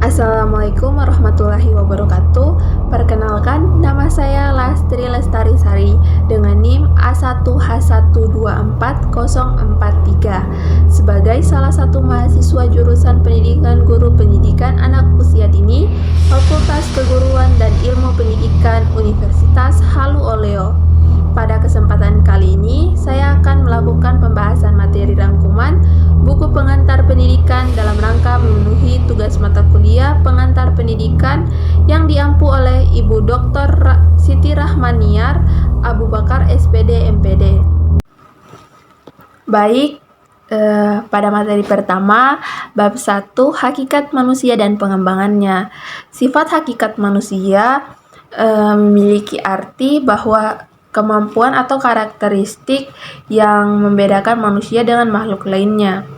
Assalamualaikum warahmatullahi wabarakatuh. Perkenalkan, nama saya Lastri Lestari Sari dengan NIM A1H124043 sebagai salah satu mahasiswa jurusan Pendidikan Guru Pendidikan Anak Usia Dini, Fakultas Keguruan dan Ilmu Pendidikan Universitas Halu Oleo. Pada kesempatan kali ini, saya akan melakukan pembahasan materi rangkuman buku pengantar pendidikan dalam rangka memenuhi tugas mata kuliah pengantar pendidikan yang diampu oleh Ibu Dr. Siti Rahmaniar Abu Bakar SPD MPD. Baik, pada materi pertama, bab 1, hakikat manusia dan pengembangannya. Sifat hakikat manusia memiliki arti bahwa kemampuan atau karakteristik yang membedakan manusia dengan makhluk lainnya.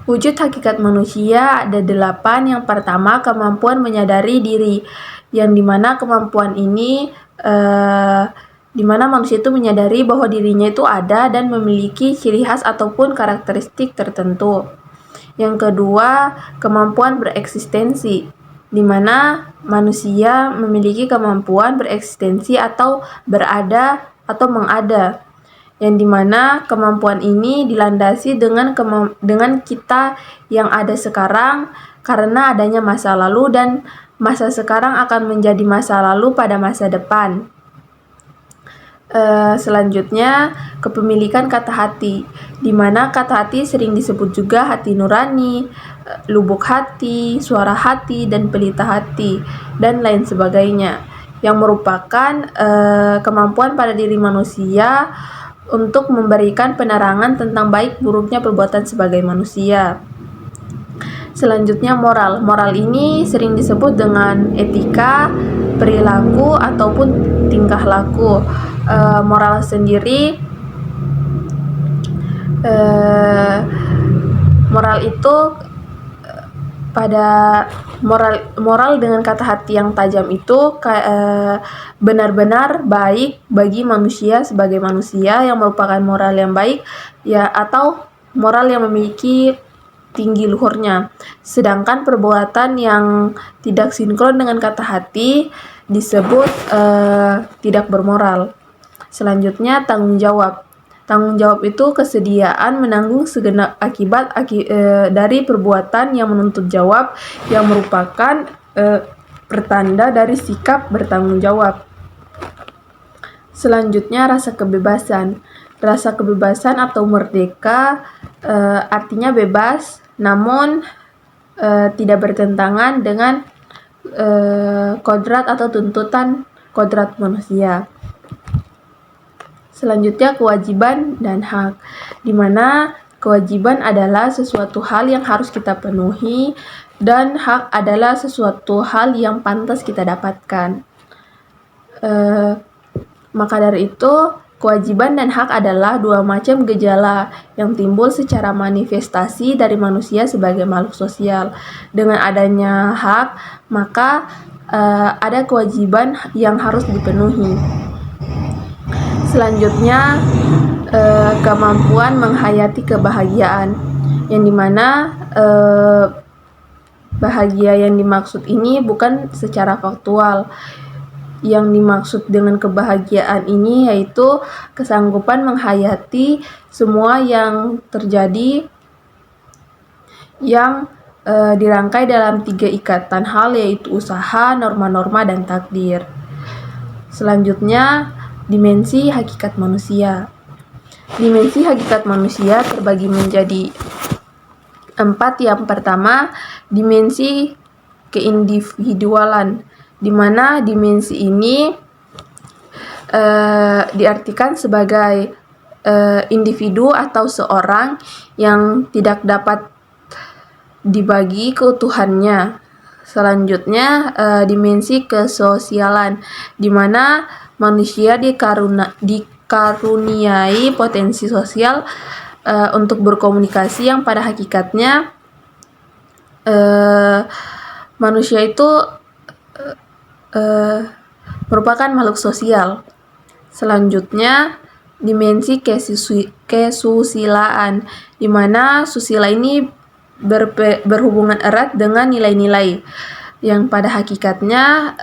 Wujud hakikat manusia ada 8. Yang pertama, kemampuan menyadari diri, yang dimana kemampuan ini dimana manusia itu menyadari bahwa dirinya itu ada dan memiliki ciri khas ataupun karakteristik tertentu. Yang kedua, kemampuan bereksistensi, di mana manusia memiliki kemampuan bereksistensi atau berada atau mengada, yang dimana kemampuan ini dilandasi dengan kita yang ada sekarang karena adanya masa lalu dan masa sekarang akan menjadi masa lalu pada masa depan. Selanjutnya, kepemilikan kata hati, di mana kata hati sering disebut juga hati nurani, lubuk hati, suara hati, dan pelita hati, dan lain sebagainya, yang merupakan kemampuan pada diri manusia untuk memberikan penerangan tentang baik buruknya perbuatan sebagai manusia. Selanjutnya, moral. Moral ini sering disebut dengan etika, perilaku, ataupun tingkah laku. Moral sendiri, moral itu pada moral dengan kata hati yang tajam itu benar-benar baik bagi manusia sebagai manusia, yang merupakan moral yang baik ya, atau moral yang memiliki tinggi luhurnya. Sedangkan perbuatan yang tidak sinkron dengan kata hati disebut tidak bermoral. Selanjutnya, tanggung jawab. Tanggung jawab itu kesediaan menanggung segenap akibat dari perbuatan yang menuntut jawab, yang merupakan pertanda dari sikap bertanggung jawab. Selanjutnya, rasa kebebasan. Rasa kebebasan atau merdeka artinya bebas, namun tidak bertentangan dengan kodrat atau tuntutan kodrat manusia. Selanjutnya, kewajiban dan hak, di mana kewajiban adalah sesuatu hal yang harus kita penuhi dan hak adalah sesuatu hal yang pantas kita dapatkan. Maka dari itu, kewajiban dan hak adalah 2 macam gejala yang timbul secara manifestasi dari manusia sebagai makhluk sosial. Dengan adanya hak, maka ada kewajiban yang harus dipenuhi. Selanjutnya, kemampuan menghayati kebahagiaan, yang dimana bahagia yang dimaksud ini bukan secara faktual. Yang dimaksud dengan kebahagiaan ini yaitu kesanggupan menghayati semua yang terjadi yang dirangkai dalam 3 ikatan hal, yaitu usaha, norma-norma, dan takdir. Selanjutnya, dimensi hakikat manusia. Dimensi hakikat manusia terbagi menjadi 4. Yang pertama, dimensi keindividualan, di mana dimensi ini diartikan sebagai individu atau seorang yang tidak dapat dibagi keutuhannya. Selanjutnya, dimensi kesosialan, di mana manusia dikaruniai potensi sosial untuk berkomunikasi, yang pada hakikatnya manusia itu merupakan makhluk sosial. Selanjutnya, dimensi kesusilaan, di mana susila ini berhubungan erat dengan nilai-nilai yang pada hakikatnya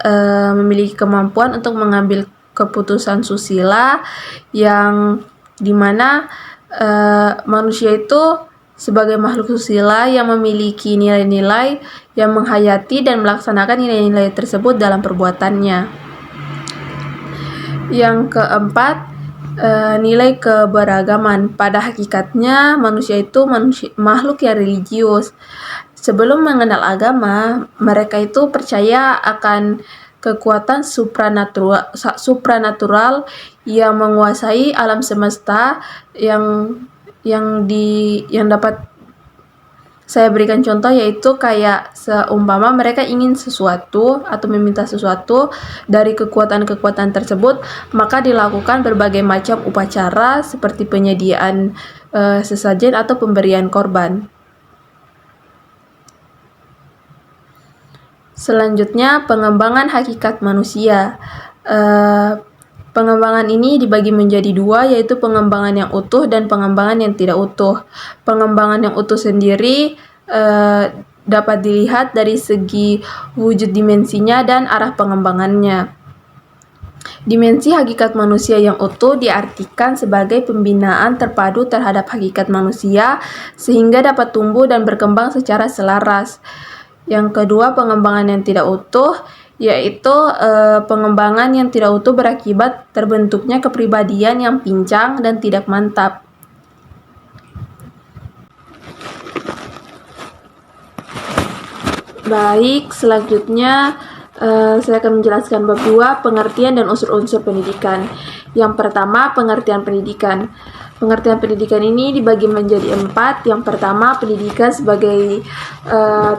memiliki kemampuan untuk mengambil keputusan susila, yang dimana manusia itu sebagai makhluk susila yang memiliki nilai-nilai yang menghayati dan melaksanakan nilai-nilai tersebut dalam perbuatannya. Yang keempat, nilai keberagaman. Pada hakikatnya manusia itu makhluk yang religius. Sebelum mengenal agama, mereka itu percaya akan kekuatan supranatural yang menguasai alam semesta, yang dapat saya berikan contoh, yaitu kayak seumpama mereka ingin sesuatu atau meminta sesuatu dari kekuatan-kekuatan tersebut, maka dilakukan berbagai macam upacara seperti penyediaan sesajen atau pemberian korban. Selanjutnya, pengembangan hakikat manusia. Pengembangan ini dibagi menjadi dua, yaitu pengembangan yang utuh dan pengembangan yang tidak utuh. Pengembangan yang utuh sendiri dapat dilihat dari segi wujud dimensinya dan arah pengembangannya. Dimensi hakikat manusia yang utuh diartikan sebagai pembinaan terpadu terhadap hakikat manusia sehingga dapat tumbuh dan berkembang secara selaras. Yang kedua, pengembangan yang tidak utuh, yaitu pengembangan yang tidak utuh berakibat terbentuknya kepribadian yang pincang dan tidak mantap. Baik, selanjutnya saya akan menjelaskan bab 2, pengertian dan unsur-unsur pendidikan. Yang pertama, pengertian pendidikan. Pengertian pendidikan ini dibagi menjadi 4. Yang pertama, pendidikan sebagai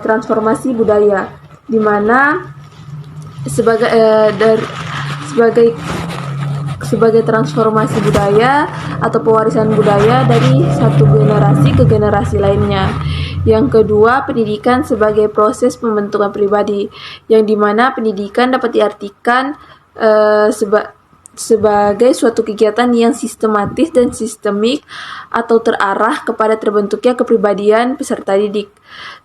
transformasi budaya, di mana sebagai transformasi budaya atau pewarisan budaya dari satu generasi ke generasi lainnya. Yang kedua, pendidikan sebagai proses pembentukan pribadi, yang dimana pendidikan dapat diartikan sebagai suatu kegiatan yang sistematis dan sistemik atau terarah kepada terbentuknya kepribadian peserta didik.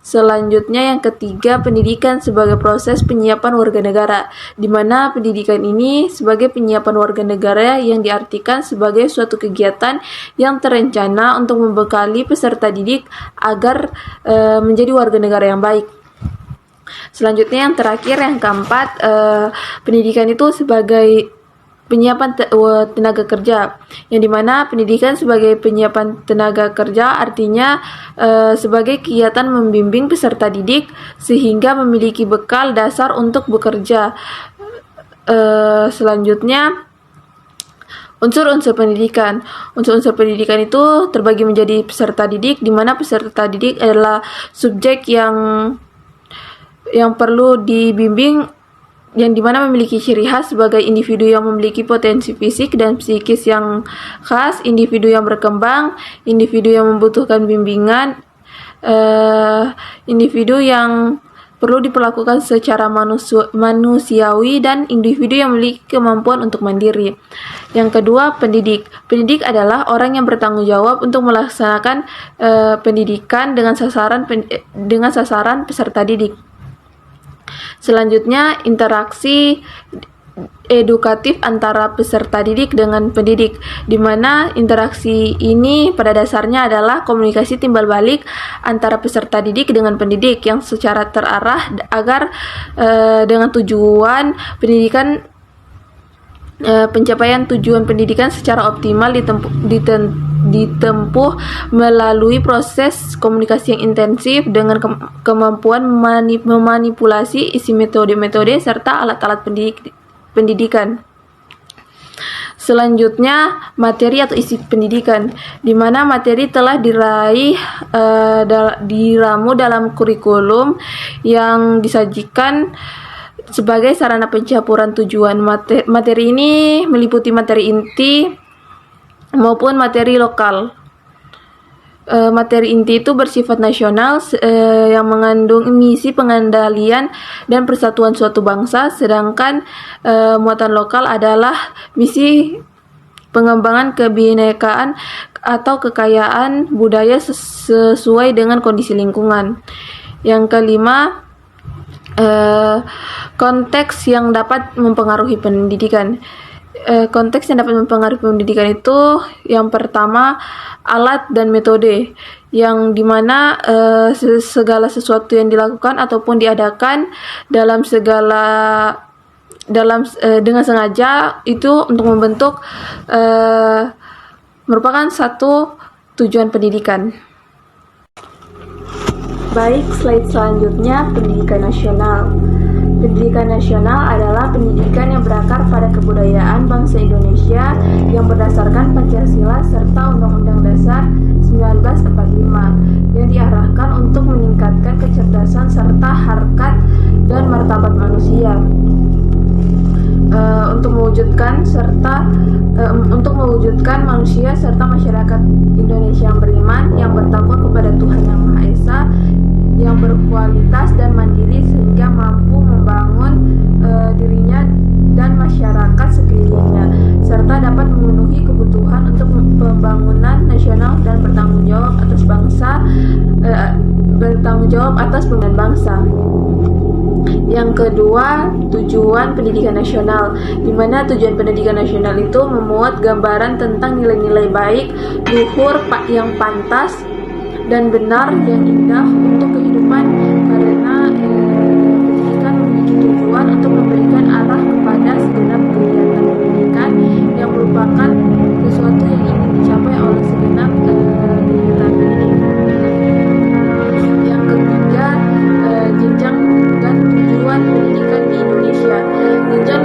Selanjutnya, yang ketiga, pendidikan sebagai proses penyiapan warga negara, di mana pendidikan ini sebagai penyiapan warga negara yang diartikan sebagai suatu kegiatan yang terencana untuk membekali peserta didik agar menjadi warga negara yang baik. Selanjutnya, yang terakhir, yang keempat, pendidikan itu sebagai penyiapan tenaga kerja, yang dimana pendidikan sebagai penyiapan tenaga kerja artinya sebagai kegiatan membimbing peserta didik sehingga memiliki bekal dasar untuk bekerja. Selanjutnya, unsur-unsur pendidikan. Unsur-unsur pendidikan itu terbagi menjadi peserta didik, di mana peserta didik adalah subjek yang perlu dibimbing, yang dimana memiliki ciri khas sebagai individu yang memiliki potensi fisik dan psikis yang khas, individu yang berkembang, individu yang membutuhkan bimbingan, individu yang perlu diperlakukan secara manusiawi, dan individu yang memiliki kemampuan untuk mandiri. Yang kedua, pendidik. Pendidik adalah orang yang bertanggung jawab untuk melaksanakan pendidikan dengan sasaran peserta didik. Selanjutnya, interaksi edukatif antara peserta didik dengan pendidik, di mana interaksi ini pada dasarnya adalah komunikasi timbal balik antara peserta didik dengan pendidik yang secara terarah agar dengan tujuan pendidikan pencapaian tujuan pendidikan secara optimal ditempuh melalui proses komunikasi yang intensif dengan kemampuan memanipulasi isi metode-metode serta alat-alat pendidikan. Selanjutnya, materi atau isi pendidikan, di mana materi telah diramu dalam kurikulum yang disajikan sebagai sarana pencapaian tujuan. Materi ini meliputi materi inti maupun materi lokal. Materi inti itu bersifat nasional yang mengandung misi pengendalian dan persatuan suatu bangsa, sedangkan muatan lokal adalah misi pengembangan kebinekaan atau kekayaan budaya sesuai dengan kondisi lingkungan. Yang kelima, konteks yang dapat mempengaruhi pendidikan. Konteks yang dapat mempengaruhi pendidikan itu yang pertama, alat dan metode, yang dimana segala sesuatu yang dilakukan ataupun diadakan dengan sengaja itu untuk membentuk merupakan satu tujuan pendidikan. Baik, slide selanjutnya, pendidikan nasional. Pendidikan nasional adalah pendidikan yang berakar pada kebudayaan bangsa Indonesia yang berdasarkan Pancasila serta Undang-Undang Dasar 1945 yang diarahkan untuk meningkatkan kecerdasan serta harkat dan martabat manusia. Untuk mewujudkan manusia serta masyarakat Indonesia yang beriman, yang bertakwa kepada Tuhan Yang Maha Esa, yang berkualitas dan mandiri sehingga mampu membangun dirinya dan masyarakat sekelilingnya, serta dapat memenuhi kebutuhan untuk pembangunan nasional dan bertanggung jawab atas pembangunan bangsa. Yang kedua, tujuan pendidikan nasional, di mana tujuan pendidikan nasional itu memuat gambaran tentang nilai-nilai baik, luhur, yang pantas dan benar, yang indah untuk kehidupan, karena pendidikan memiliki tujuan untuk memberikan arah kepada segenap kegiatan pendidikan yang merupakan sesuatu yang ingin dicapai oleh segenap kegiatan pendidik. Yang ketiga, jenjang dan tujuan pendidikan di Indonesia. Jenjang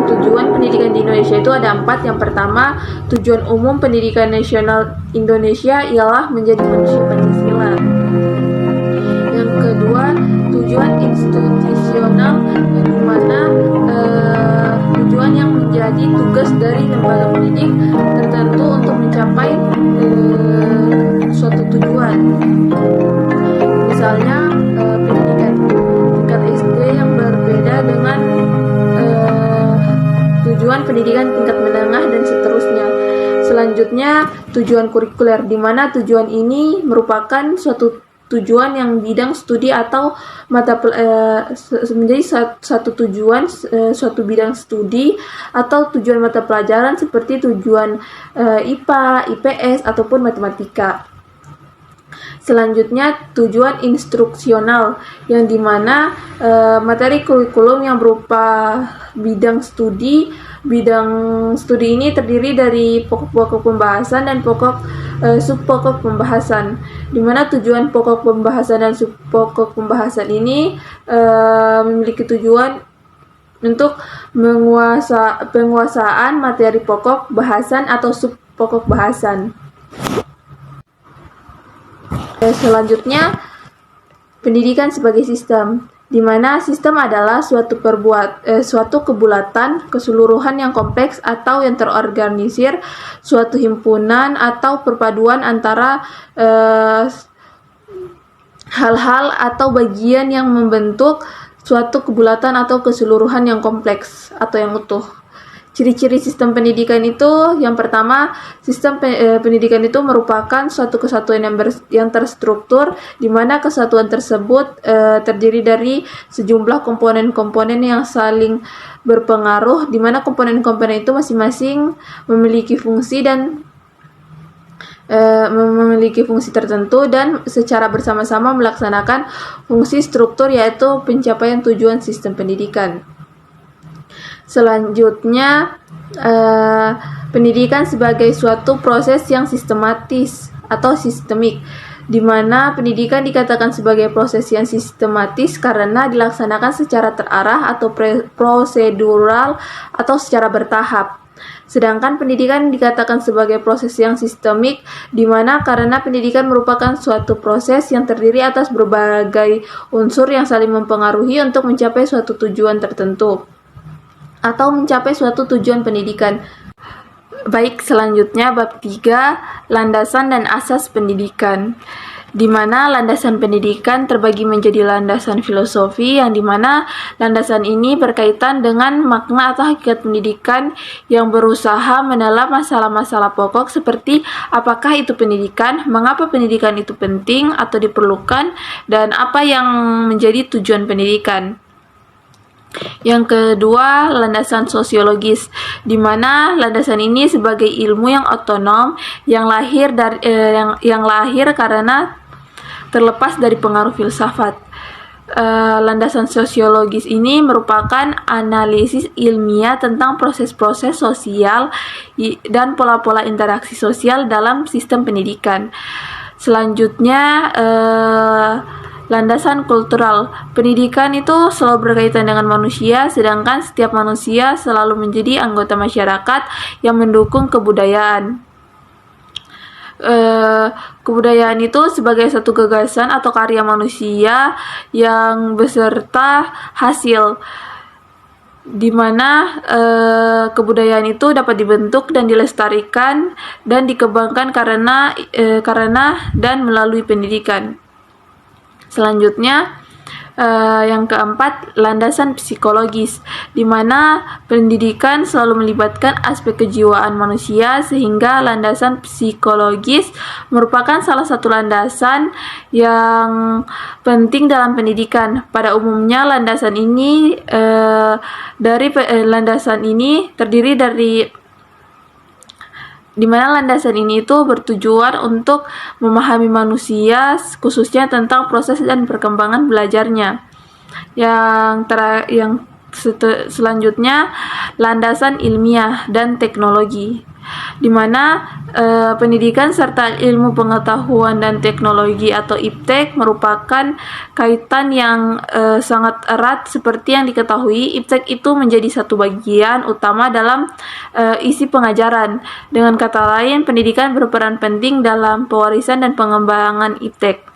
tujuan pendidikan di Indonesia itu ada 4. Yang pertama, tujuan umum pendidikan nasional Indonesia ialah menjadi manusia Pancasila. Yang kedua, tujuan institusional, yang dimana tujuan yang menjadi tugas dari lembaga pendidik tertentu untuk mencapai suatu tujuan. Misalnya pendidikan tingkat SD yang berbeda dengan tujuan pendidikan tingkat menengah dan seterusnya. Selanjutnya, tujuan kurikuler, di mana tujuan ini merupakan suatu tujuan yang bidang studi atau menjadi satu tujuan suatu bidang studi atau tujuan mata pelajaran seperti tujuan IPA, IPS ataupun matematika. Selanjutnya, tujuan instruksional, yang dimana materi kurikulum yang berupa bidang studi ini terdiri dari pokok-pokok pembahasan dan subpokok pembahasan, dimana tujuan pokok pembahasan dan subpokok pembahasan ini memiliki tujuan untuk penguasaan materi pokok bahasan atau subpokok bahasan. Selanjutnya, pendidikan sebagai sistem, di mana sistem adalah suatu kebulatan keseluruhan yang kompleks atau yang terorganisir, suatu himpunan atau perpaduan antara hal-hal atau bagian yang membentuk suatu kebulatan atau keseluruhan yang kompleks atau yang utuh. Ciri-ciri sistem pendidikan itu, yang pertama, sistem pendidikan itu merupakan suatu kesatuan yang terstruktur, di mana kesatuan tersebut terdiri dari sejumlah komponen-komponen yang saling berpengaruh, di mana komponen-komponen itu masing-masing memiliki fungsi tertentu dan secara bersama-sama melaksanakan fungsi struktur, yaitu pencapaian tujuan sistem pendidikan. Selanjutnya, pendidikan sebagai suatu proses yang sistematis atau sistemik, di mana pendidikan dikatakan sebagai proses yang sistematis karena dilaksanakan secara terarah atau prosedural atau secara bertahap. Sedangkan pendidikan dikatakan sebagai proses yang sistemik, di mana karena pendidikan merupakan suatu proses yang terdiri atas berbagai unsur yang saling mempengaruhi untuk mencapai suatu tujuan tertentu atau mencapai suatu tujuan pendidikan. Baik, selanjutnya bab 3, landasan dan asas pendidikan, di mana landasan pendidikan terbagi menjadi landasan filosofi, yang dimana landasan ini berkaitan dengan makna atau hakikat pendidikan yang berusaha menelan masalah-masalah pokok seperti apakah itu pendidikan, mengapa pendidikan itu penting atau diperlukan, dan apa yang menjadi tujuan pendidikan. Yang kedua, landasan sosiologis, di mana landasan ini sebagai ilmu yang otonom yang lahir karena terlepas dari pengaruh filsafat. Landasan sosiologis ini merupakan analisis ilmiah tentang proses-proses sosial dan pola-pola interaksi sosial dalam sistem pendidikan. Selanjutnya, landasan kultural. Pendidikan itu selalu berkaitan dengan manusia, sedangkan setiap manusia selalu menjadi anggota masyarakat yang mendukung kebudayaan. Kebudayaan itu sebagai satu gagasan atau karya manusia yang beserta hasil, di mana kebudayaan itu dapat dibentuk dan dilestarikan dan dikembangkan karena dan melalui pendidikan. Selanjutnya, yang keempat, landasan psikologis, di mana pendidikan selalu melibatkan aspek kejiwaan manusia, sehingga landasan psikologis merupakan salah satu landasan yang penting dalam pendidikan. Pada umumnya, landasan ini terdiri dari di mana landasan ini itu bertujuan untuk memahami manusia, khususnya tentang proses dan perkembangan belajarnya. Selanjutnya, landasan ilmiah dan teknologi, di mana pendidikan serta ilmu pengetahuan dan teknologi atau IPTEK merupakan kaitan yang sangat erat. Seperti yang diketahui, IPTEK itu menjadi satu bagian utama dalam isi pengajaran. Dengan kata lain, pendidikan berperan penting dalam pewarisan dan pengembangan IPTEK.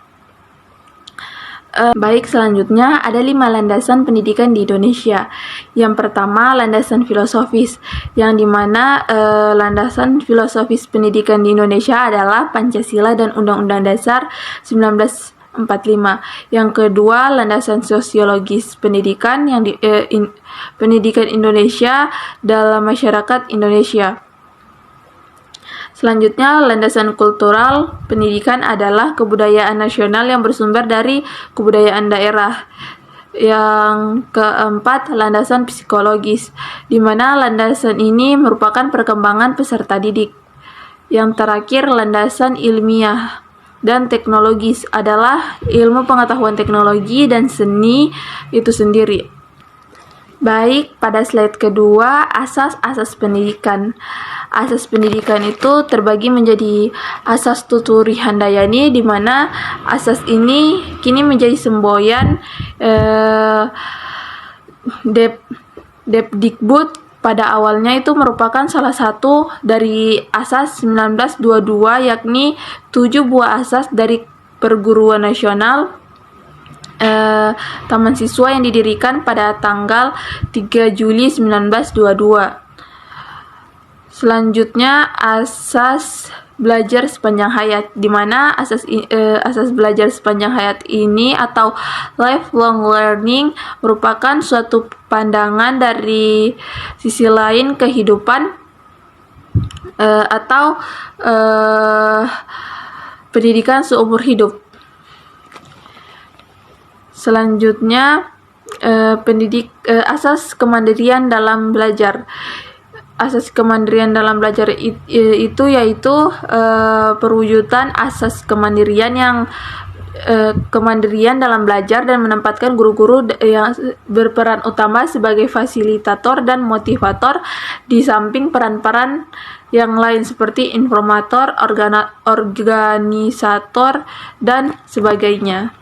Baik, selanjutnya ada 5 landasan pendidikan di Indonesia. Yang pertama, landasan filosofis, yang dimana landasan filosofis pendidikan di Indonesia adalah Pancasila dan Undang-Undang Dasar 1945. Yang kedua, landasan sosiologis pendidikan, yang pendidikan Indonesia dalam masyarakat Indonesia. Selanjutnya, landasan kultural pendidikan adalah kebudayaan nasional yang bersumber dari kebudayaan daerah. Yang keempat, landasan psikologis, di mana landasan ini merupakan perkembangan peserta didik. Yang terakhir, landasan ilmiah dan teknologis adalah ilmu pengetahuan teknologi dan seni itu sendiri. Baik, pada slide kedua, asas-asas pendidikan. Asas pendidikan itu terbagi menjadi asas Tuturi Handayani, di mana asas ini kini menjadi semboyan Depdikbud. Pada awalnya itu merupakan salah satu dari asas 1922, yakni 7 buah asas dari Perguruan Nasional Taman Siswa yang didirikan pada tanggal 3 Juli 1922. Selanjutnya, asas belajar sepanjang hayat, di mana asas belajar sepanjang hayat ini atau lifelong learning merupakan suatu pandangan dari sisi lain kehidupan atau pendidikan seumur hidup. Selanjutnya, asas kemandirian dalam belajar. Asas kemandirian dalam belajar itu yaitu perwujudan asas kemandirian dalam belajar dan menempatkan guru-guru yang berperan utama sebagai fasilitator dan motivator, di samping peran-peran yang lain seperti informator, organisator, dan sebagainya.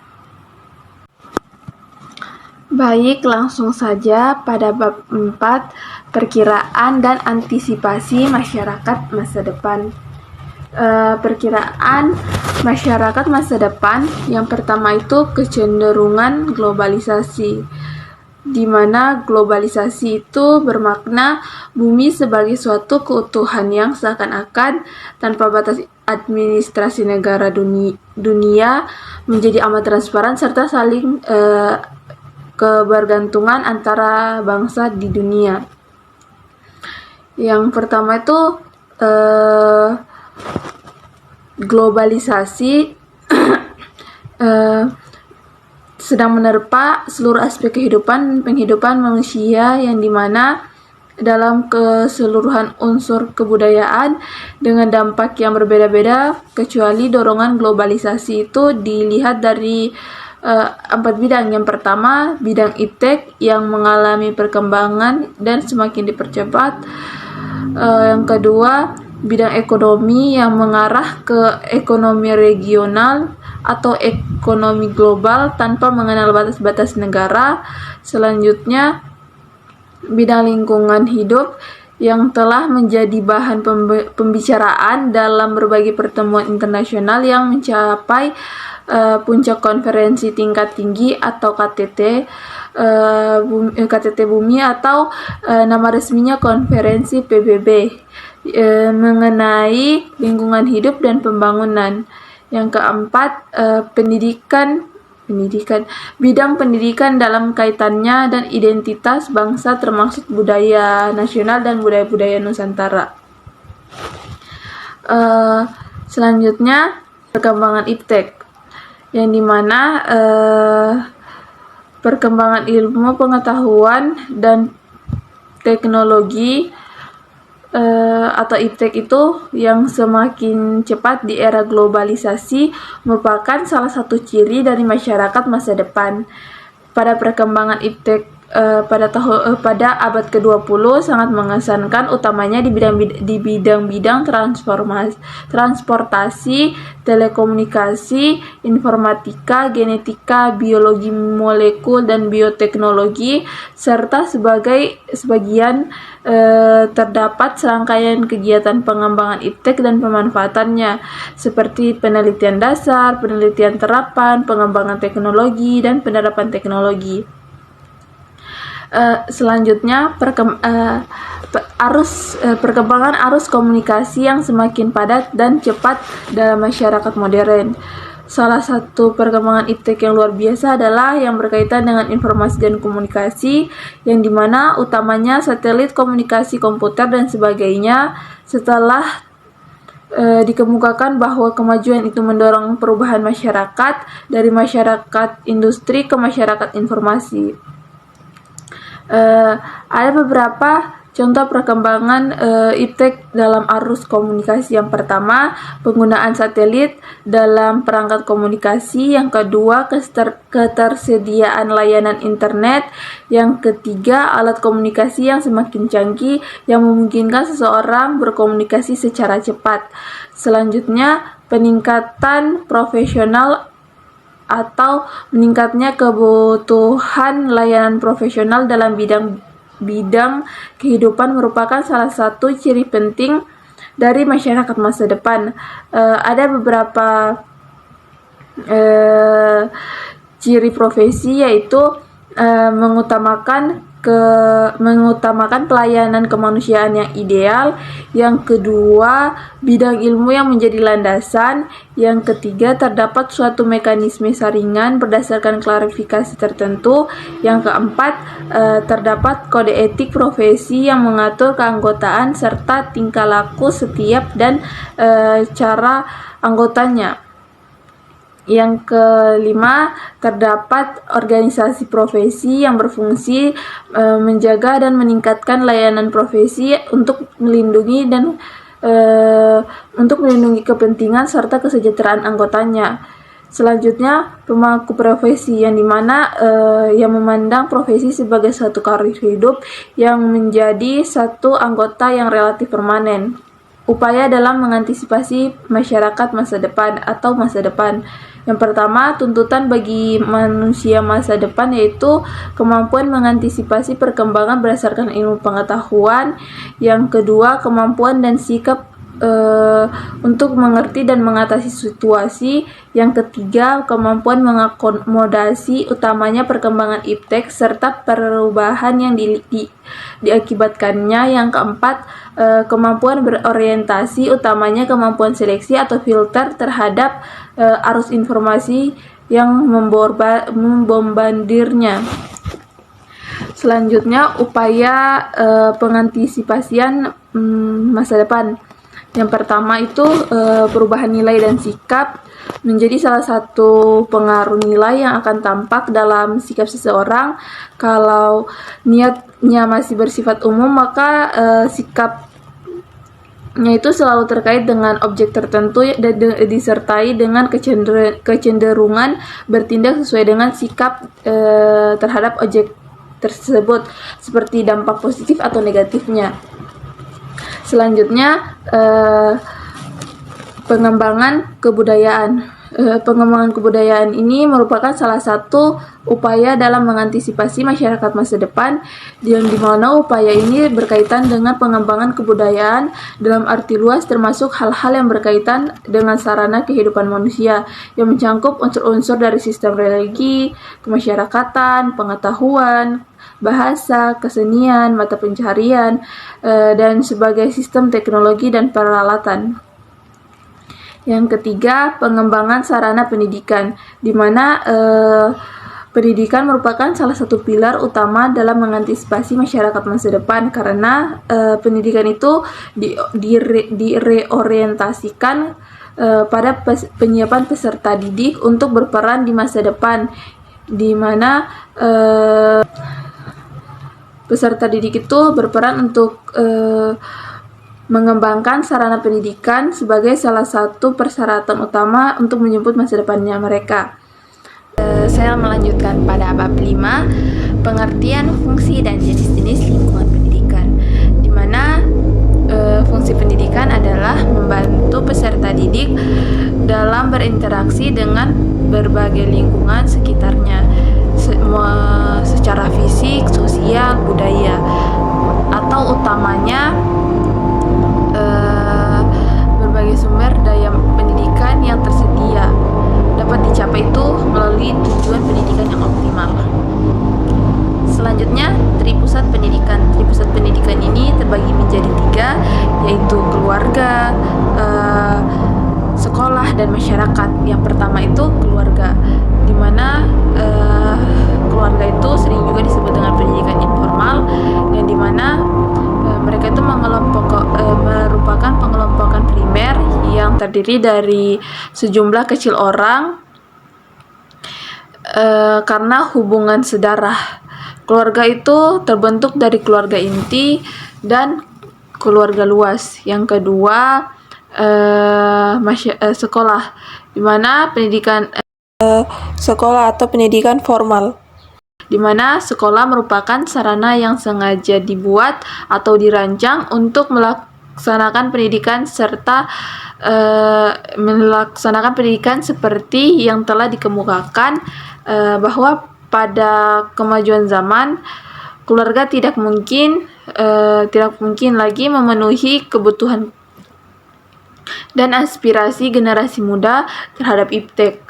Baik, langsung saja pada bab 4, perkiraan dan antisipasi masyarakat masa depan. Perkiraan masyarakat masa depan, yang pertama itu kecenderungan globalisasi, di mana globalisasi itu bermakna bumi sebagai suatu keutuhan yang seakan-akan tanpa batas administrasi negara dunia menjadi amat transparan serta saling kebergantungan antara bangsa di dunia. Yang pertama itu globalisasi sedang menerpa seluruh aspek penghidupan manusia, yang dimana dalam keseluruhan unsur kebudayaan dengan dampak yang berbeda-beda, kecuali dorongan globalisasi itu dilihat dari 4 bidang. Yang pertama, bidang iptek yang mengalami perkembangan dan semakin dipercepat. Yang kedua, bidang ekonomi yang mengarah ke ekonomi regional atau ekonomi global tanpa mengenal batas-batas negara. Selanjutnya, bidang lingkungan hidup yang telah menjadi bahan pembicaraan dalam berbagai pertemuan internasional yang mencapai puncak konferensi tingkat tinggi atau KTT Bumi atau nama resminya konferensi PBB mengenai lingkungan hidup dan pembangunan. Yang keempat, bidang pendidikan dalam kaitannya dan identitas bangsa termasuk budaya nasional dan budaya-budaya Nusantara. Selanjutnya, perkembangan iptek, yang dimana perkembangan ilmu pengetahuan dan teknologi atau iptek itu yang semakin cepat di era globalisasi merupakan salah satu ciri dari masyarakat masa depan. Pada perkembangan iptek pada abad ke-20 sangat mengesankan, utamanya di bidang transportasi, telekomunikasi, informatika, genetika, biologi molekul dan bioteknologi, serta sebagian terdapat serangkaian kegiatan pengembangan iptek dan pemanfaatannya seperti penelitian dasar, penelitian terapan, pengembangan teknologi, dan penerapan teknologi. Selanjutnya, perkembangan arus komunikasi yang semakin padat dan cepat dalam masyarakat modern. Salah satu perkembangan iptek yang luar biasa adalah yang berkaitan dengan informasi dan komunikasi, yang dimana utamanya satelit, komunikasi komputer, dan sebagainya. Setelah dikemukakan bahwa kemajuan itu mendorong perubahan masyarakat dari masyarakat industri ke masyarakat informasi. Ada beberapa contoh perkembangan iptek dalam arus komunikasi. Yang pertama, penggunaan satelit dalam perangkat komunikasi. Yang kedua, ketersediaan layanan internet. Yang ketiga, alat komunikasi yang semakin canggih yang memungkinkan seseorang berkomunikasi secara cepat. Selanjutnya, peningkatan profesional atau meningkatnya kebutuhan layanan profesional dalam bidang kehidupan merupakan salah satu ciri penting dari masyarakat masa depan. Ada beberapa ciri profesi, yaitu mengutamakan pelayanan kemanusiaan yang ideal. Yang kedua, bidang ilmu yang menjadi landasan. Yang ketiga, terdapat suatu mekanisme saringan berdasarkan klarifikasi tertentu. Yang keempat, terdapat kode etik profesi yang mengatur keanggotaan serta tingkah laku setiap dan cara anggotanya. Yang kelima, terdapat organisasi profesi yang berfungsi menjaga dan meningkatkan layanan profesi untuk melindungi kepentingan serta kesejahteraan anggotanya. Selanjutnya, pemangku profesi, yang dimana yang memandang profesi sebagai suatu karir hidup yang menjadi satu anggota yang relatif permanen. Upaya dalam mengantisipasi masyarakat masa depan atau masa depan. Yang pertama, tuntutan bagi manusia masa depan yaitu kemampuan mengantisipasi perkembangan berdasarkan ilmu pengetahuan. Yang kedua, kemampuan dan sikap untuk mengerti dan mengatasi situasi. Yang ketiga, kemampuan mengakomodasi, utamanya perkembangan iptek serta perubahan yang diakibatkannya. Yang keempat, kemampuan berorientasi, utamanya kemampuan seleksi atau filter terhadap arus informasi yang membombardirnya. Selanjutnya, upaya pengantisipasian masa depan. Yang pertama itu perubahan nilai dan sikap menjadi salah satu pengaruh nilai yang akan tampak dalam sikap seseorang. Kalau niatnya masih bersifat umum, maka sikapnya itu selalu terkait dengan objek tertentu dan disertai dengan kecenderungan bertindak sesuai dengan sikap terhadap objek tersebut, seperti dampak positif atau negatifnya. Selanjutnya, pengembangan kebudayaan. Pengembangan kebudayaan ini merupakan salah satu upaya dalam mengantisipasi masyarakat masa depan, yang dimana upaya ini berkaitan dengan pengembangan kebudayaan dalam arti luas, termasuk hal-hal yang berkaitan dengan sarana kehidupan manusia yang mencangkup unsur-unsur dari sistem religi, kemasyarakatan, pengetahuan, bahasa, kesenian, mata pencaharian, dan sebagai sistem teknologi dan peralatan. Yang ketiga, pengembangan sarana pendidikan, di mana pendidikan merupakan salah satu pilar utama dalam mengantisipasi masyarakat masa depan, karena pendidikan itu direorientasikan pada penyiapan peserta didik untuk berperan di masa depan, di mana peserta didik itu berperan untuk mengembangkan sarana pendidikan sebagai salah satu persyaratan utama untuk menjemput masa depannya mereka. Saya melanjutkan pada bab 5, pengertian, fungsi, dan jenis-jenis lingkungan pendidikan, di mana fungsi pendidikan adalah membantu peserta didik dalam berinteraksi dengan berbagai lingkungan sekitarnya, secara fisik, sosial, budaya, atau utamanya berbagai sumber daya pendidikan yang tersedia dapat dicapai itu melalui tujuan pendidikan yang optimal. Selanjutnya, tripusat pendidikan. Tripusat pendidikan ini terbagi menjadi 3, yaitu keluarga, sekolah, dan masyarakat. Yang pertama itu keluarga, di mana keluarga itu sering juga disebut dengan pendidikan informal, yang dimana mereka itu merupakan pengelompokan primer yang terdiri dari sejumlah kecil orang karena hubungan sedarah. Keluarga itu terbentuk dari keluarga inti dan keluarga luas. Yang kedua, sekolah, di mana pendidikan sekolah atau pendidikan formal, di mana sekolah merupakan sarana yang sengaja dibuat atau dirancang untuk melaksanakan pendidikan serta melaksanakan pendidikan seperti yang telah dikemukakan bahwa pada kemajuan zaman keluarga tidak mungkin lagi memenuhi kebutuhan dan aspirasi generasi muda terhadap iptek.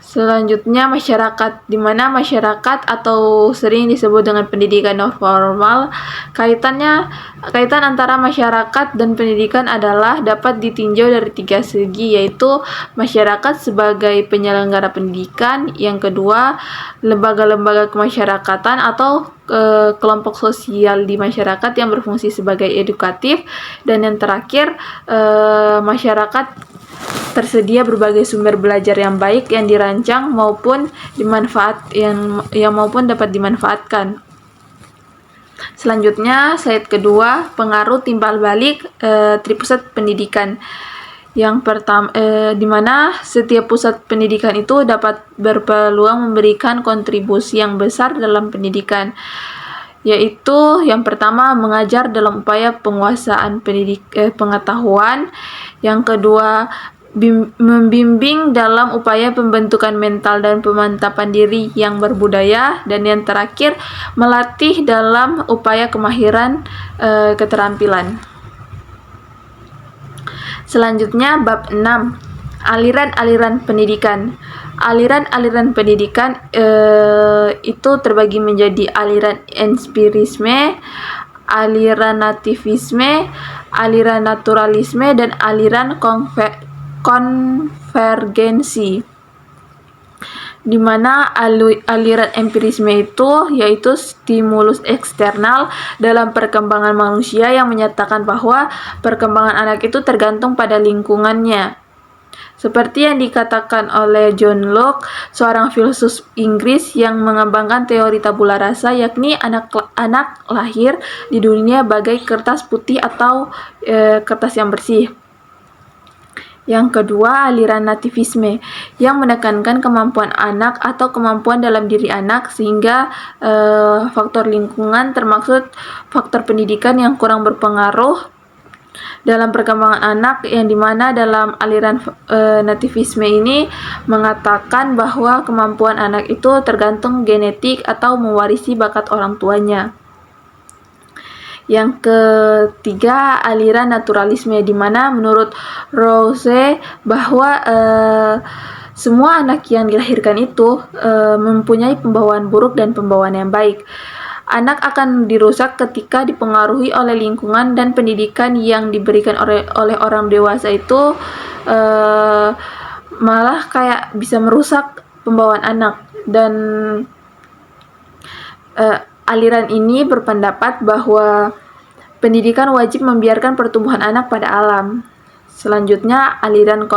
Selanjutnya, masyarakat, di mana masyarakat atau sering disebut dengan pendidikan non formal, kaitan antara masyarakat dan pendidikan adalah dapat ditinjau dari 3 segi, yaitu masyarakat sebagai penyelenggara pendidikan, yang kedua lembaga-lembaga kemasyarakatan atau kelompok sosial di masyarakat yang berfungsi sebagai edukatif, dan yang terakhir masyarakat tersedia berbagai sumber belajar yang baik yang dirancang maupun maupun dapat dimanfaatkan. Selanjutnya, slide kedua, pengaruh timbal balik tripusat pendidikan. Yang pertama, di mana setiap pusat pendidikan itu dapat berpeluang memberikan kontribusi yang besar dalam pendidikan, yaitu yang pertama mengajar dalam upaya penguasaan pengetahuan, yang kedua membimbing dalam upaya pembentukan mental dan pemantapan diri yang berbudaya, dan yang terakhir melatih dalam upaya kemahiran keterampilan. Selanjutnya bab 6, aliran-aliran pendidikan. Aliran-aliran pendidikan itu terbagi menjadi aliran empirisme, aliran nativisme, aliran naturalisme, dan aliran konvergensi. Di mana aliran empirisme itu yaitu stimulus eksternal dalam perkembangan manusia yang menyatakan bahwa perkembangan anak itu tergantung pada lingkungannya. Seperti yang dikatakan oleh John Locke, seorang filsuf Inggris yang mengembangkan teori tabula rasa, yakni anak lahir di dunia bagai kertas putih atau kertas yang bersih. Yang kedua, aliran nativisme yang menekankan kemampuan anak atau kemampuan dalam diri anak, sehingga faktor lingkungan termaksud faktor pendidikan yang kurang berpengaruh dalam perkembangan anak, yang dimana dalam aliran nativisme ini mengatakan bahwa kemampuan anak itu tergantung genetik atau mewarisi bakat orang tuanya. Yang ketiga, aliran naturalisme, di mana menurut Rousseau bahwa semua anak yang dilahirkan itu mempunyai pembawaan buruk dan pembawaan yang baik. Anak akan dirusak ketika dipengaruhi oleh lingkungan, dan pendidikan yang diberikan oleh orang dewasa itu malah kayak bisa merusak pembawaan anak. Dan aliran ini berpendapat bahwa pendidikan wajib membiarkan pertumbuhan anak pada alam. Selanjutnya, aliran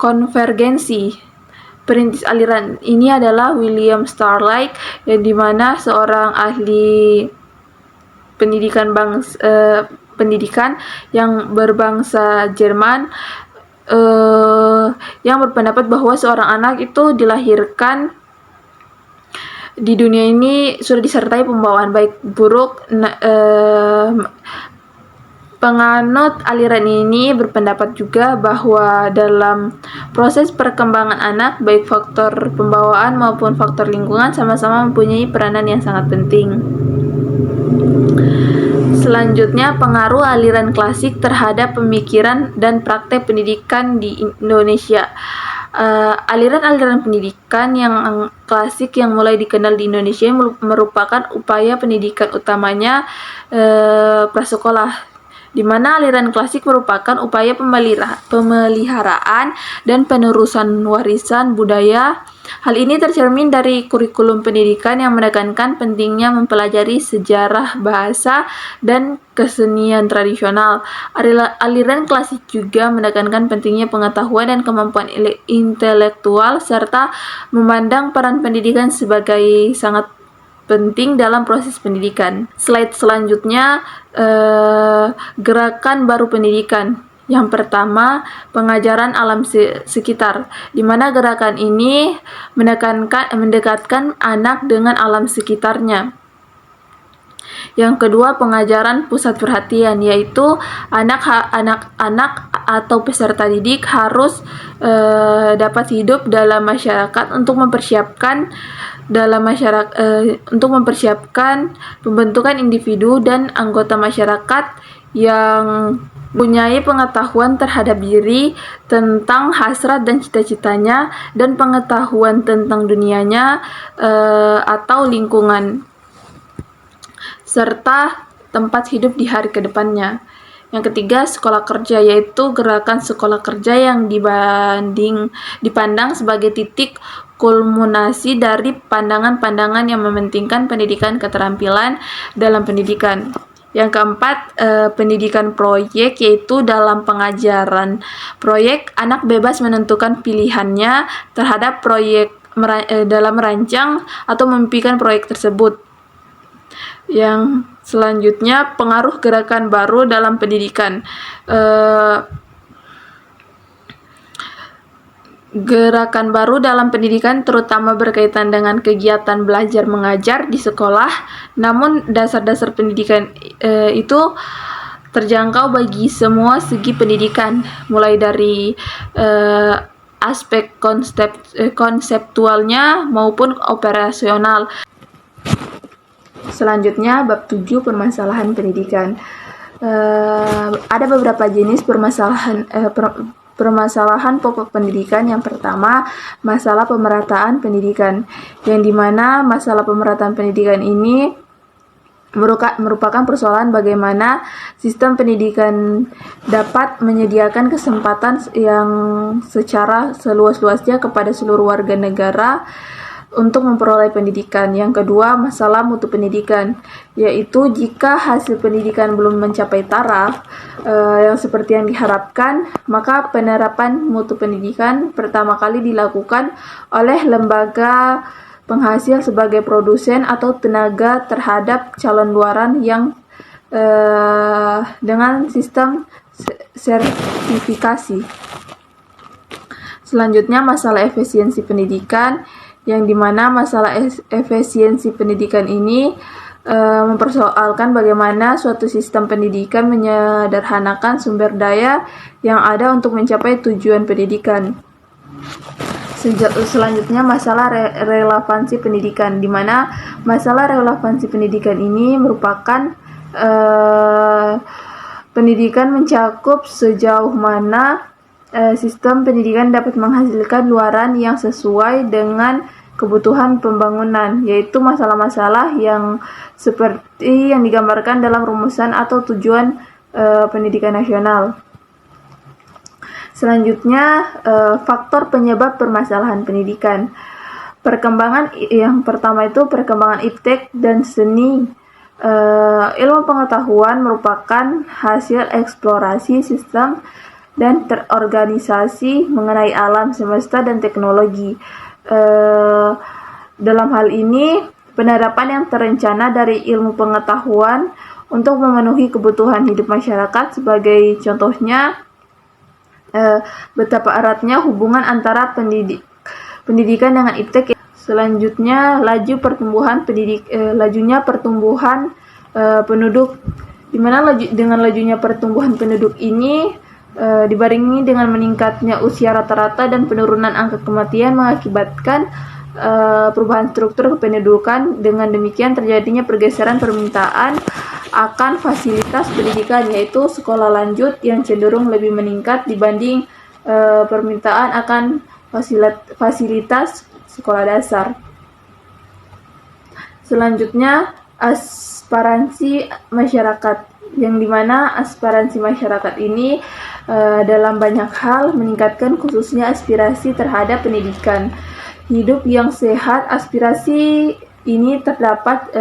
konvergensi. Perintis aliran ini adalah William Starlight, yang dimana seorang ahli pendidikan yang berbangsa Jerman, yang berpendapat bahwa seorang anak itu dilahirkan di dunia ini sudah disertai pembawaan baik buruk. Penganut aliran ini berpendapat juga bahwa dalam proses perkembangan anak, baik faktor pembawaan maupun faktor lingkungan sama-sama mempunyai peranan yang sangat penting. Selanjutnya, pengaruh aliran klasik terhadap pemikiran dan praktek pendidikan di Indonesia. Aliran-aliran pendidikan yang klasik yang mulai dikenal di Indonesia merupakan upaya pendidikan utamanya prasekolah, di mana aliran klasik merupakan upaya pemeliharaan dan penerusan warisan budaya. Hal ini tercermin dari kurikulum pendidikan yang menekankan pentingnya mempelajari sejarah, bahasa, dan kesenian tradisional. Aliran klasik juga menekankan pentingnya pengetahuan dan kemampuan intelektual, serta memandang peran pendidikan sebagai sangat penting dalam proses pendidikan. Slide selanjutnya, gerakan baru pendidikan. Yang pertama, pengajaran alam sekitar, di mana gerakan ini mendekatkan anak dengan alam sekitarnya. Yang kedua, pengajaran pusat perhatian, yaitu anak-anak atau peserta didik harus dapat hidup dalam masyarakat untuk mempersiapkan pembentukan individu dan anggota masyarakat yang mempunyai pengetahuan terhadap diri, tentang hasrat dan cita-citanya, dan pengetahuan tentang dunianya atau lingkungan, serta tempat hidup di hari kedepannya. Yang ketiga, sekolah kerja, yaitu gerakan sekolah kerja yang dipandang sebagai titik kulminasi dari pandangan-pandangan yang mementingkan pendidikan keterampilan dalam pendidikan. Yang keempat, pendidikan proyek, yaitu dalam pengajaran proyek, anak bebas menentukan pilihannya terhadap proyek dalam merancang atau memimpikan proyek tersebut. Yang selanjutnya, pengaruh gerakan baru dalam pendidikan. Gerakan baru dalam pendidikan terutama berkaitan dengan kegiatan belajar mengajar di sekolah, namun dasar-dasar pendidikan itu terjangkau bagi semua segi pendidikan, mulai dari aspek konseptualnya maupun operasional. Selanjutnya, bab 7, permasalahan pendidikan. ada beberapa jenis permasalahan pokok pendidikan. Yang pertama, masalah pemerataan pendidikan, yang dimana masalah pemerataan pendidikan ini merupakan persoalan bagaimana sistem pendidikan dapat menyediakan kesempatan yang secara seluas-luasnya kepada seluruh warga negara untuk memperoleh pendidikan. Yang kedua, masalah mutu pendidikan, yaitu jika hasil pendidikan belum mencapai taraf yang seperti yang diharapkan, maka penerapan mutu pendidikan pertama kali dilakukan oleh lembaga penghasil sebagai produsen atau tenaga terhadap calon luaran yang dengan sistem sertifikasi. Selanjutnya, masalah efisiensi pendidikan, yang dimana masalah efisiensi pendidikan ini mempersoalkan bagaimana suatu sistem pendidikan menyederhanakan sumber daya yang ada untuk mencapai tujuan pendidikan. Selanjutnya, masalah relevansi pendidikan, di mana masalah relevansi pendidikan ini merupakan pendidikan mencakup sejauh mana sistem pendidikan dapat menghasilkan luaran yang sesuai dengan kebutuhan pembangunan, yaitu masalah-masalah yang seperti yang digambarkan dalam rumusan atau tujuan pendidikan nasional. Selanjutnya, faktor penyebab permasalahan pendidikan. Perkembangan yang pertama itu perkembangan iptek dan seni. Ilmu pengetahuan merupakan hasil eksplorasi sistem dan terorganisasi mengenai alam semesta dan teknologi. Dalam hal ini, penerapan yang terencana dari ilmu pengetahuan untuk memenuhi kebutuhan hidup masyarakat, sebagai contohnya betapa eratnya hubungan antara pendidikan dengan iptek. Selanjutnya, lajunya pertumbuhan penduduk, di mana dengan lajunya pertumbuhan penduduk ini dibarengi dengan meningkatnya usia rata-rata dan penurunan angka kematian mengakibatkan perubahan struktur kependudukan. Dengan demikian, terjadinya pergeseran permintaan akan fasilitas pendidikan, yaitu sekolah lanjut yang cenderung lebih meningkat dibanding permintaan akan fasilitas sekolah dasar. Selanjutnya, aspirasi masyarakat, yang dimana aspirasi masyarakat ini dalam banyak hal meningkatkan khususnya aspirasi terhadap pendidikan hidup yang sehat. Aspirasi ini terdapat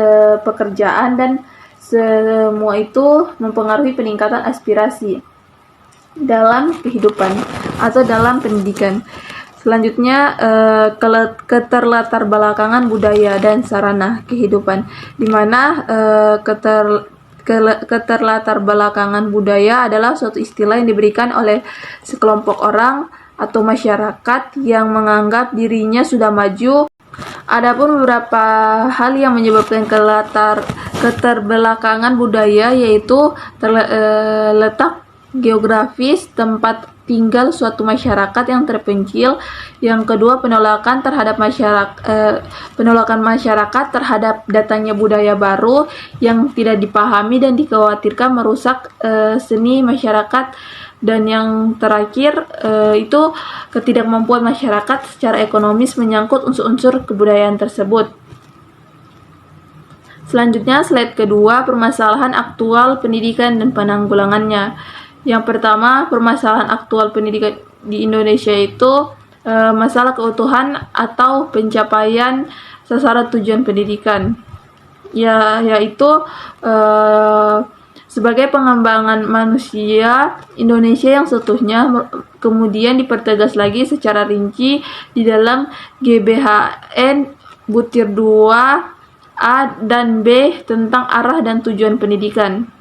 pekerjaan, dan semua itu mempengaruhi peningkatan aspirasi dalam kehidupan atau dalam pendidikan. Selanjutnya, keterlatar belakangan budaya dan sarana kehidupan, di mana keterlatar belakangan budaya adalah suatu istilah yang diberikan oleh sekelompok orang atau masyarakat yang menganggap dirinya sudah maju. Adapun beberapa hal yang menyebabkan keterbelakangan budaya, yaitu letak geografis tempat tinggal suatu masyarakat yang terpencil. Yang kedua, penolakan masyarakat terhadap datangnya budaya baru yang tidak dipahami dan dikhawatirkan merusak seni masyarakat. Dan yang terakhir itu ketidakmampuan masyarakat secara ekonomis menyangkut unsur-unsur kebudayaan tersebut. Selanjutnya, slide kedua, permasalahan aktual pendidikan dan penanggulangannya. Yang pertama, permasalahan aktual pendidikan di Indonesia itu masalah keutuhan atau pencapaian sasaran tujuan pendidikan, yaitu sebagai pengembangan manusia Indonesia yang seutuhnya, kemudian dipertegas lagi secara rinci di dalam GBHN butir 2 A dan B tentang arah dan tujuan pendidikan.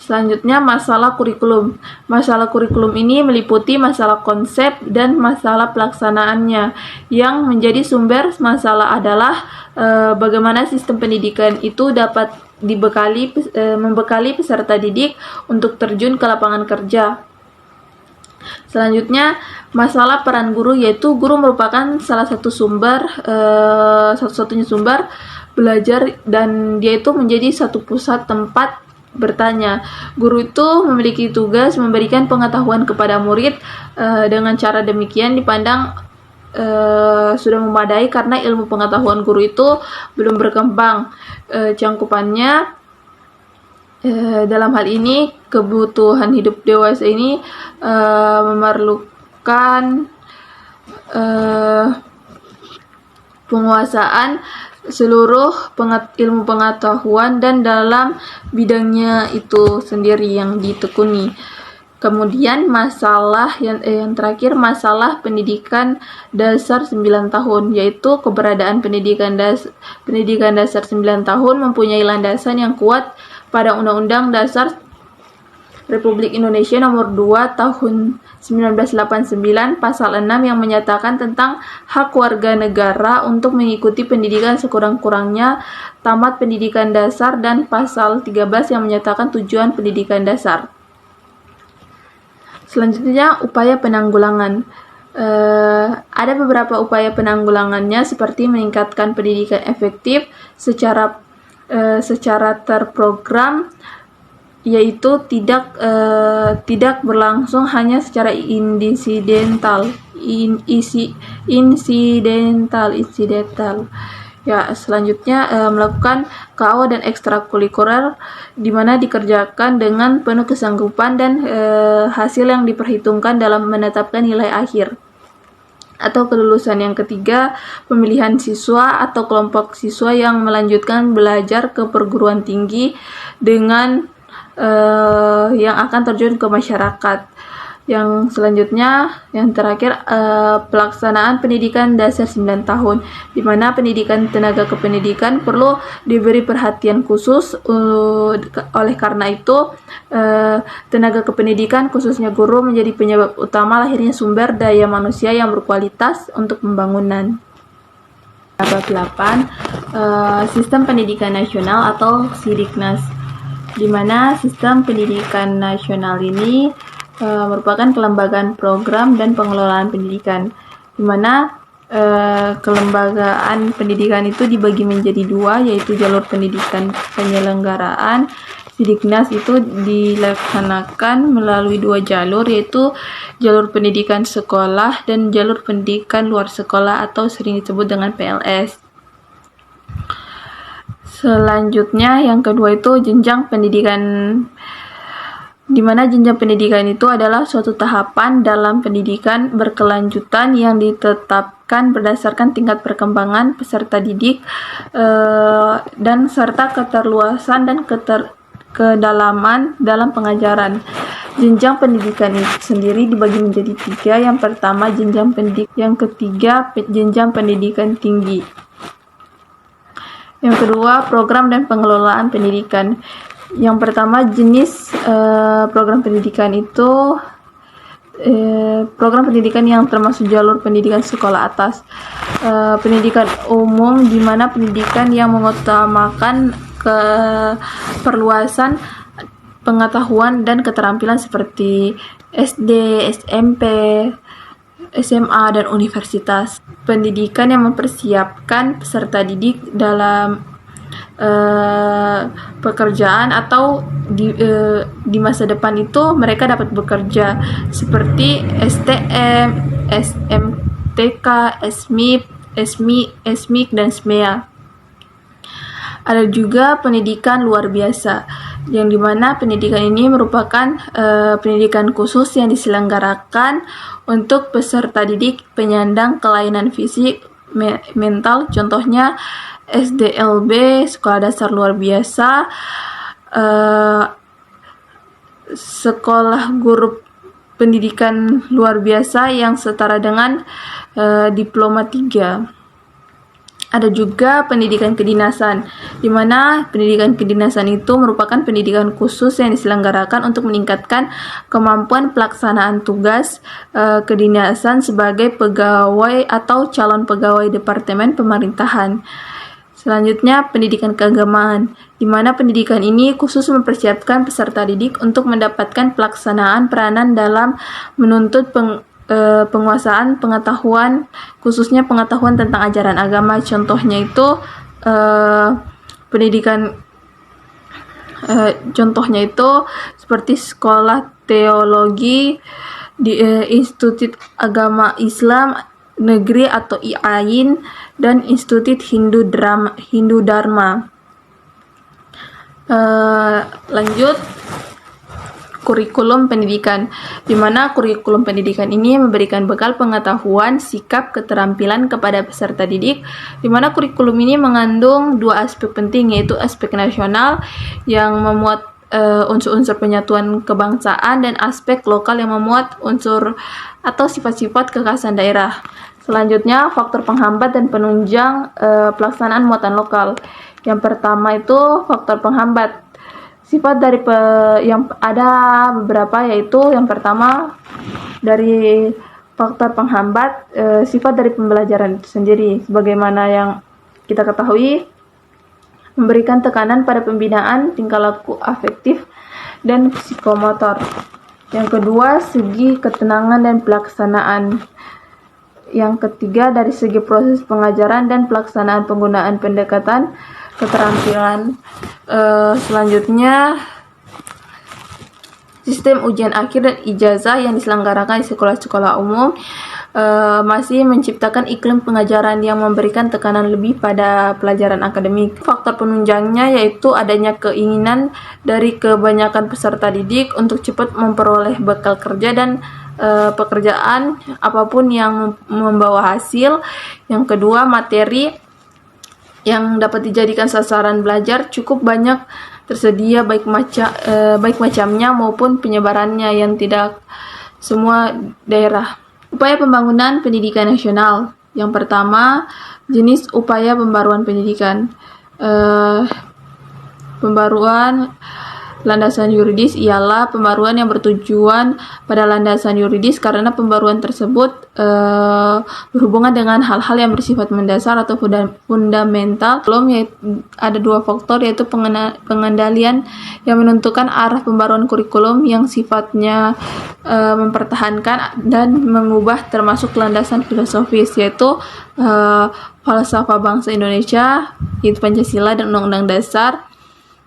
Selanjutnya, masalah kurikulum. Masalah kurikulum ini meliputi masalah konsep dan masalah pelaksanaannya. Yang menjadi sumber masalah adalah bagaimana sistem pendidikan itu dapat membekali peserta didik untuk terjun ke lapangan kerja. Selanjutnya, masalah peran guru, yaitu guru merupakan salah satu satu-satunya sumber belajar, dan dia itu menjadi satu pusat tempat bertanya. Guru itu memiliki tugas memberikan pengetahuan kepada murid. Dengan cara demikian dipandang sudah memadai karena ilmu pengetahuan guru itu belum berkembang cangkupannya. Dalam hal ini kebutuhan hidup dewasa ini memerlukan penguasaan seluruh ilmu pengetahuan dan dalam bidangnya itu sendiri yang ditekuni. Kemudian masalah yang terakhir, masalah pendidikan dasar 9 tahun, yaitu keberadaan pendidikan dasar 9 tahun mempunyai landasan yang kuat pada Undang-Undang Dasar Republik Indonesia Nomor 2 Tahun 1989 Pasal 6 yang menyatakan tentang hak warga negara untuk mengikuti pendidikan sekurang-kurangnya tamat pendidikan dasar, dan Pasal 13 yang menyatakan tujuan pendidikan dasar. Selanjutnya, upaya penanggulangan. Ada beberapa upaya penanggulangannya seperti meningkatkan pendidikan efektif secara terprogram, yaitu tidak berlangsung hanya secara insidental. Ya, selanjutnya melakukan KO dan ekstrakurikuler di mana dikerjakan dengan penuh kesanggupan dan hasil yang diperhitungkan dalam menetapkan nilai akhir atau kelulusan. Yang ketiga, pemilihan siswa atau kelompok siswa yang melanjutkan belajar ke perguruan tinggi dengan yang akan terjun ke masyarakat. Yang selanjutnya, yang terakhir, pelaksanaan pendidikan dasar 9 tahun, di mana pendidikan tenaga kependidikan perlu diberi perhatian khusus. Oleh karena itu, tenaga kependidikan khususnya guru menjadi penyebab utama lahirnya sumber daya manusia yang berkualitas untuk pembangunan. Bab 8, Sistem Pendidikan Nasional atau Sidiknas, di mana sistem pendidikan nasional ini merupakan kelembagaan program dan pengelolaan pendidikan, di mana kelembagaan pendidikan itu dibagi menjadi dua, yaitu jalur pendidikan penyelenggaraan. Sidiknas itu dilaksanakan melalui dua jalur, yaitu jalur pendidikan sekolah dan jalur pendidikan luar sekolah atau sering disebut dengan PLS. Selanjutnya, yang kedua itu jenjang pendidikan, di mana jenjang pendidikan itu adalah suatu tahapan dalam pendidikan berkelanjutan yang ditetapkan berdasarkan tingkat perkembangan peserta didik dan serta keterluasan dan kedalaman dalam pengajaran. Jenjang pendidikan itu sendiri dibagi menjadi tiga. Yang pertama, jenjang pendidik. Yang ketiga, jenjang pendidikan tinggi. Yang kedua, program dan pengelolaan pendidikan. Yang pertama, jenis program pendidikan itu program pendidikan yang termasuk jalur pendidikan sekolah atas, pendidikan umum, di mana pendidikan yang mengutamakan perluasan pengetahuan dan keterampilan seperti SD, SMP, SMA, dan universitas. Pendidikan yang mempersiapkan peserta didik dalam pekerjaan atau di masa depan itu mereka dapat bekerja seperti STM, SMTK, SMIK, dan SMEA. Ada juga pendidikan luar biasa, yang dimana pendidikan ini merupakan pendidikan khusus yang diselenggarakan untuk peserta didik penyandang kelainan fisik, mental, contohnya SDLB, Sekolah Dasar Luar Biasa, Sekolah Guru Pendidikan Luar Biasa yang setara dengan Diploma 3. Ada juga pendidikan kedinasan, di mana pendidikan kedinasan itu merupakan pendidikan khusus yang diselenggarakan untuk meningkatkan kemampuan pelaksanaan tugas kedinasan sebagai pegawai atau calon pegawai departemen pemerintahan. Selanjutnya, pendidikan keagamaan, di mana pendidikan ini khusus mempersiapkan peserta didik untuk mendapatkan pelaksanaan peranan dalam menuntut penguasaan pengetahuan, khususnya pengetahuan tentang ajaran agama. Contohnya itu pendidikan Contohnya itu seperti sekolah teologi di Institut Agama Islam Negeri atau IAIN dan Institut Hindu Dharma. Lanjut, kurikulum pendidikan, di mana kurikulum pendidikan ini memberikan bekal pengetahuan, sikap, keterampilan kepada peserta didik, di mana kurikulum ini mengandung dua aspek penting, yaitu aspek nasional yang memuat unsur-unsur penyatuan kebangsaan dan aspek lokal yang memuat unsur atau sifat-sifat kekhasan daerah. Selanjutnya, faktor penghambat dan penunjang pelaksanaan muatan lokal. Yang pertama itu faktor penghambat. Sifat dari yang ada beberapa, yaitu yang pertama dari faktor penghambat, sifat dari pembelajaran itu sendiri, sebagaimana yang kita ketahui, memberikan tekanan pada pembinaan tingkah laku afektif dan psikomotor. Yang kedua, segi ketenangan dan pelaksanaan. Yang ketiga, dari segi proses pengajaran dan pelaksanaan penggunaan pendekatan keterampilan. Selanjutnya, sistem ujian akhir dan ijazah yang diselenggarakan di sekolah-sekolah umum masih menciptakan iklim pengajaran yang memberikan tekanan lebih pada pelajaran akademik. Faktor penunjangnya yaitu adanya keinginan dari kebanyakan peserta didik untuk cepat memperoleh bekal kerja dan pekerjaan apapun yang membawa hasil. Yang kedua, materi yang dapat dijadikan sasaran belajar cukup banyak tersedia, baik macamnya maupun penyebarannya yang tidak semua daerah. Upaya pembangunan pendidikan nasional. Yang pertama, jenis upaya pembaruan pendidikan. Pembaruan landasan yuridis ialah pembaruan yang bertujuan pada landasan yuridis karena pembaruan tersebut berhubungan dengan hal-hal yang bersifat mendasar atau fundamental. Ada dua faktor, yaitu pengendalian yang menentukan arah pembaruan kurikulum yang sifatnya mempertahankan dan mengubah, termasuk landasan filosofis, yaitu falsafah bangsa Indonesia, yaitu Pancasila dan Undang-Undang Dasar.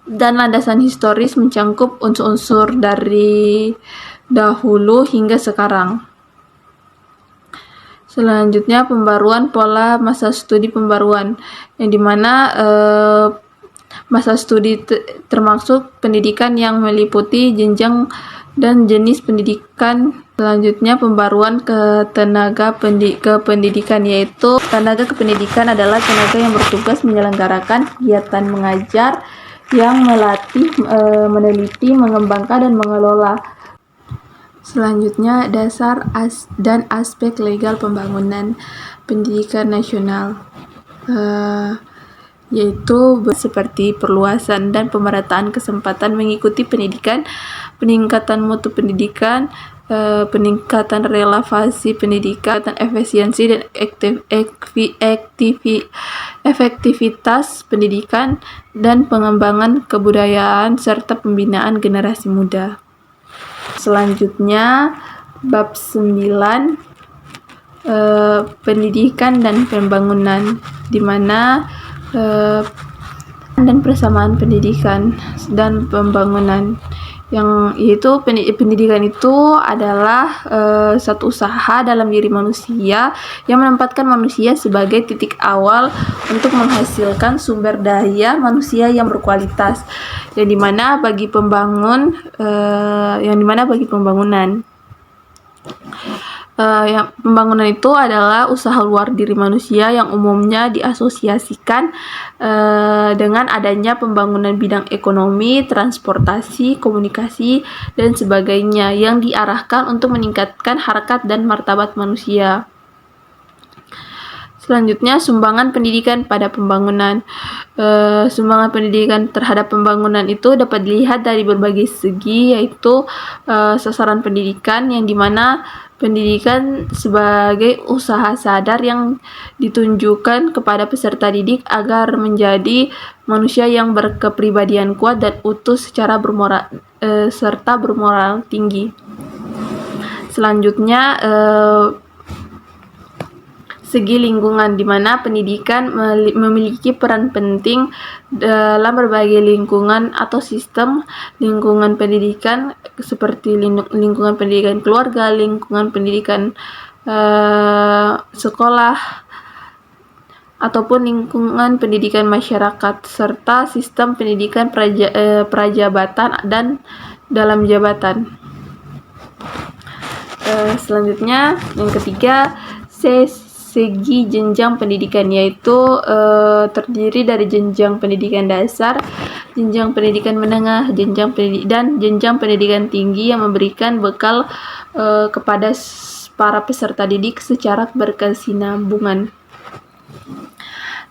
Dan landasan historis mencangkup unsur-unsur dari dahulu hingga sekarang. Selanjutnya, pembaruan pola masa studi pembaruan, yang dimana masa studi termasuk pendidikan yang meliputi jenjang dan jenis pendidikan. Selanjutnya, pembaruan kependidikan, yaitu tenaga kependidikan adalah tenaga yang bertugas menyelenggarakan kegiatan mengajar yang melatih, meneliti, mengembangkan, dan mengelola. Selanjutnya, dasar dan aspek legal pembangunan pendidikan nasional, yaitu seperti perluasan dan pemerataan kesempatan mengikuti pendidikan, peningkatan mutu pendidikan, peningkatan relevasi pendidikan, efisiensi dan efektivitas pendidikan, dan pengembangan kebudayaan serta pembinaan generasi muda. Selanjutnya, bab 9, pendidikan dan pembangunan, di mana dan persamaan pendidikan dan pembangunan, yang yaitu pendidikan itu adalah satu usaha dalam diri manusia yang menempatkan manusia sebagai titik awal untuk menghasilkan sumber daya manusia yang berkualitas, yang dimana bagi pembangunan yang pembangunan itu adalah usaha luar diri manusia yang umumnya diasosiasikan dengan adanya pembangunan bidang ekonomi, transportasi, komunikasi, dan sebagainya yang diarahkan untuk meningkatkan harkat dan martabat manusia. Selanjutnya, sumbangan pendidikan pada pembangunan. Sumbangan pendidikan terhadap pembangunan itu dapat dilihat dari berbagai segi, yaitu sasaran pendidikan, yang dimana pendidikan sebagai usaha sadar yang ditunjukkan kepada peserta didik agar menjadi manusia yang berkepribadian kuat dan utuh secara serta bermoral tinggi. Selanjutnya, segi lingkungan, di mana pendidikan memiliki peran penting dalam berbagai lingkungan atau sistem lingkungan pendidikan seperti lingkungan pendidikan keluarga, lingkungan pendidikan sekolah, ataupun lingkungan pendidikan masyarakat, serta sistem pendidikan prajabatan dan dalam jabatan. Selanjutnya, yang ketiga, segi jenjang pendidikan, yaitu terdiri dari jenjang pendidikan dasar, jenjang pendidikan menengah, dan jenjang pendidikan tinggi yang memberikan bekal kepada para peserta didik secara berkesinambungan.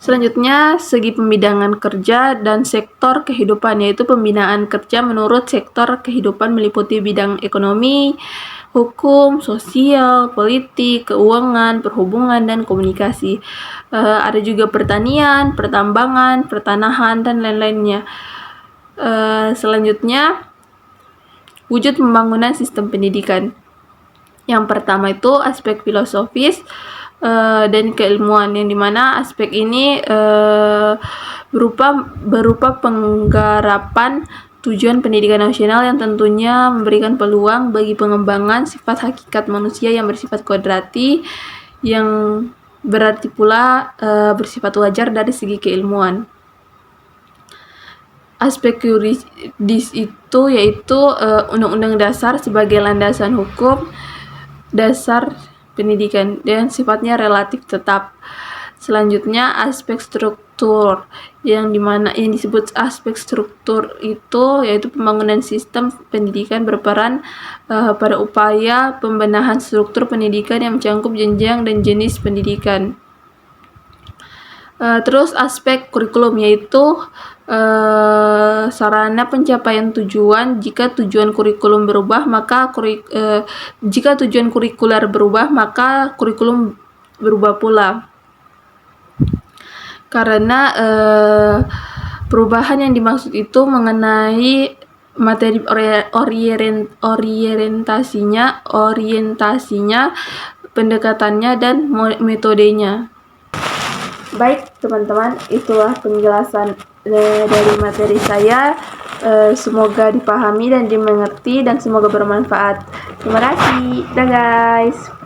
Selanjutnya, segi pembidangan kerja dan sektor kehidupan, yaitu pembinaan kerja menurut sektor kehidupan meliputi bidang ekonomi, hukum, sosial, politik, keuangan, perhubungan, dan komunikasi. Ada juga pertanian, pertambangan, pertanahan, dan lain-lainnya. Selanjutnya, wujud pembangunan sistem pendidikan. Yang pertama itu aspek filosofis dan keilmuan, yang dimana aspek ini berupa penggarapan tujuan pendidikan nasional yang tentunya memberikan peluang bagi pengembangan sifat hakikat manusia yang bersifat kodrati, yang berarti pula bersifat wajar dari segi keilmuan. Aspek yuridis itu yaitu Undang-Undang Dasar sebagai landasan hukum dasar pendidikan dan sifatnya relatif tetap. Selanjutnya, aspek struktur, yang disebut aspek struktur itu yaitu pembangunan sistem pendidikan berperan pada upaya pembenahan struktur pendidikan yang mencakup jenjang dan jenis pendidikan. Terus aspek kurikulum, yaitu sarana pencapaian tujuan. Jika tujuan kurikulum berubah, maka jika tujuan kurikuler berubah, maka kurikulum berubah pula. Karena perubahan yang dimaksud itu mengenai materi orientasinya, pendekatannya, dan metodenya. Baik teman-teman, itulah penjelasan dari materi saya. Semoga dipahami dan dimengerti dan semoga bermanfaat. Terima kasih. Dah guys.